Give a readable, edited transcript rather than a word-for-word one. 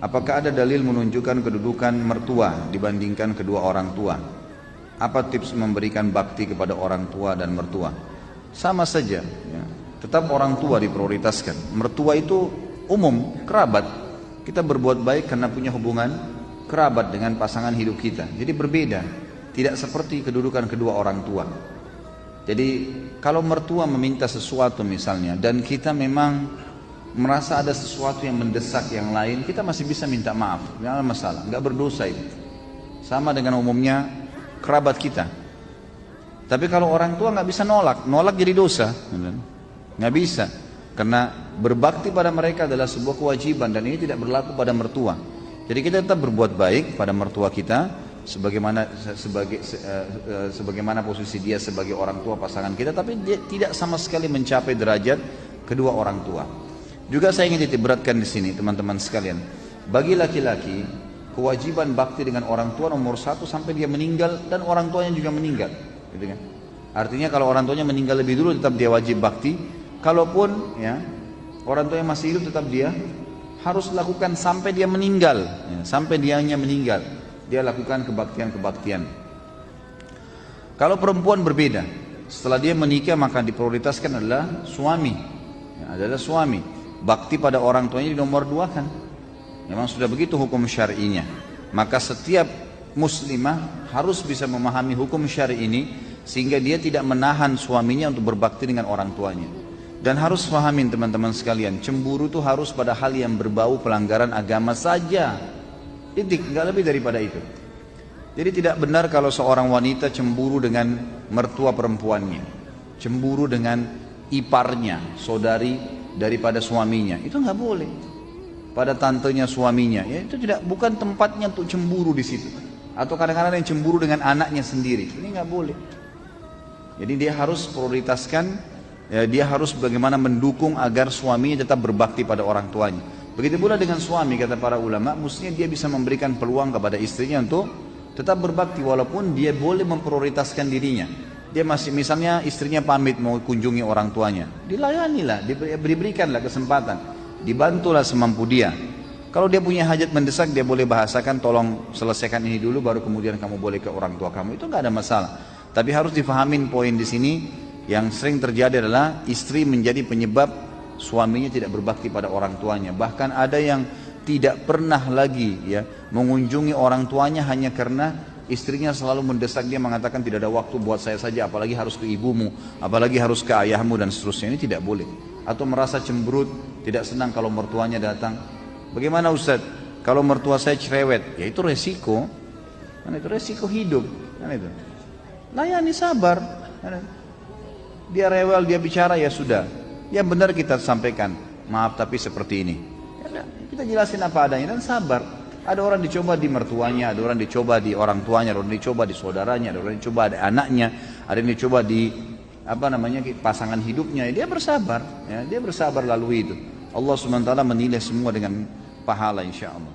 Apakah ada dalil menunjukkan kedudukan mertua dibandingkan kedua orang tua? Apa tips memberikan bakti kepada orang tua dan mertua? Sama saja, ya. Tetap orang tua diprioritaskan. Mertua itu umum, kerabat. Kita berbuat baik karena punya hubungan kerabat dengan pasangan hidup kita. Jadi berbeda, tidak seperti kedudukan kedua orang tua. Jadi kalau mertua meminta sesuatu misalnya, dan kita memang merasa ada sesuatu yang mendesak yang lain, kita masih bisa minta maaf, nggak ada masalah, nggak berdosa itu. Sama dengan umumnya kerabat kita. Tapi kalau orang tua nggak bisa nolak jadi dosa, nggak bisa. Karena berbakti pada mereka adalah sebuah kewajiban dan ini tidak berlaku pada mertua. Jadi kita tetap berbuat baik pada mertua kita, sebagaimana posisi dia sebagai orang tua pasangan kita, tapi dia tidak sama sekali mencapai derajat kedua orang tua. Juga saya ingin titikberatkan di sini teman-teman sekalian, bagi laki-laki kewajiban bakti dengan orang tua nomor 1 sampai dia meninggal dan orang tuanya juga meninggal, gitu kan? Artinya kalau orang tuanya meninggal lebih dulu tetap dia wajib bakti, kalaupun ya orang tuanya masih hidup tetap dia harus lakukan sampai dia meninggal, ya, sampai dianya meninggal dia lakukan kebaktian-kebaktian. Kalau perempuan berbeda, setelah dia menikah maka diprioritaskan adalah suami, ya, adalah suami. Bakti pada orang tuanya di nomor 2 kan. Memang sudah begitu hukum syar'inya. Maka setiap muslimah harus bisa memahami hukum syar'i ini sehingga dia tidak menahan suaminya untuk berbakti dengan orang tuanya. Dan harus pahamin teman-teman sekalian, cemburu itu harus pada hal yang berbau pelanggaran agama saja. Titik, nggak lebih daripada itu. Jadi tidak benar kalau seorang wanita cemburu dengan mertua perempuannya, cemburu dengan iparnya, saudari daripada suaminya, itu nggak boleh. Pada tantenya suaminya, ya itu bukan tempatnya untuk cemburu di situ. Atau kadang-kadang yang cemburu dengan anaknya sendiri, ini nggak boleh. Jadi dia harus prioritaskan, ya, dia harus bagaimana mendukung agar suaminya tetap berbakti pada orang tuanya. Begitu pula dengan suami, kata para ulama, mestinya dia bisa memberikan peluang kepada istrinya untuk tetap berbakti walaupun dia boleh memprioritaskan dirinya. Dia masih, misalnya istrinya pamit mau kunjungi orang tuanya, dilayanilah, diberikanlah kesempatan, dibantulah semampu dia. Kalau dia punya hajat mendesak, dia boleh bahasakan, tolong selesaikan ini dulu baru kemudian kamu boleh ke orang tua kamu, itu nggak ada masalah. Tapi harus difahamin poin di sini yang sering terjadi adalah istri menjadi penyebab suaminya tidak berbakti pada orang tuanya. Bahkan ada yang tidak pernah lagi ya mengunjungi orang tuanya hanya karena istrinya selalu mendesak dia, mengatakan tidak ada waktu buat saya saja, apalagi harus ke ibumu, apalagi harus ke ayahmu dan seterusnya. Ini tidak boleh. Atau merasa cemberut, tidak senang kalau mertuanya datang. Bagaimana Ustaz? Kalau mertua saya cerewet, ya itu resiko. Kan itu resiko hidup, kan itu. Layani, sabar. Dia rewel, dia bicara, ya sudah. Yang benar kita sampaikan, maaf tapi seperti ini. Ya, kita jelasin apa adanya dan sabar. Ada orang dicoba di mertuanya, ada orang dicoba di orang tuanya, ada orang dicoba di saudaranya, ada orang dicoba di anaknya, ada yang dicoba di pasangan hidupnya. Dia bersabar, ya, dia bersabar lalui itu. Allah SWT menilai semua dengan pahala insya Allah.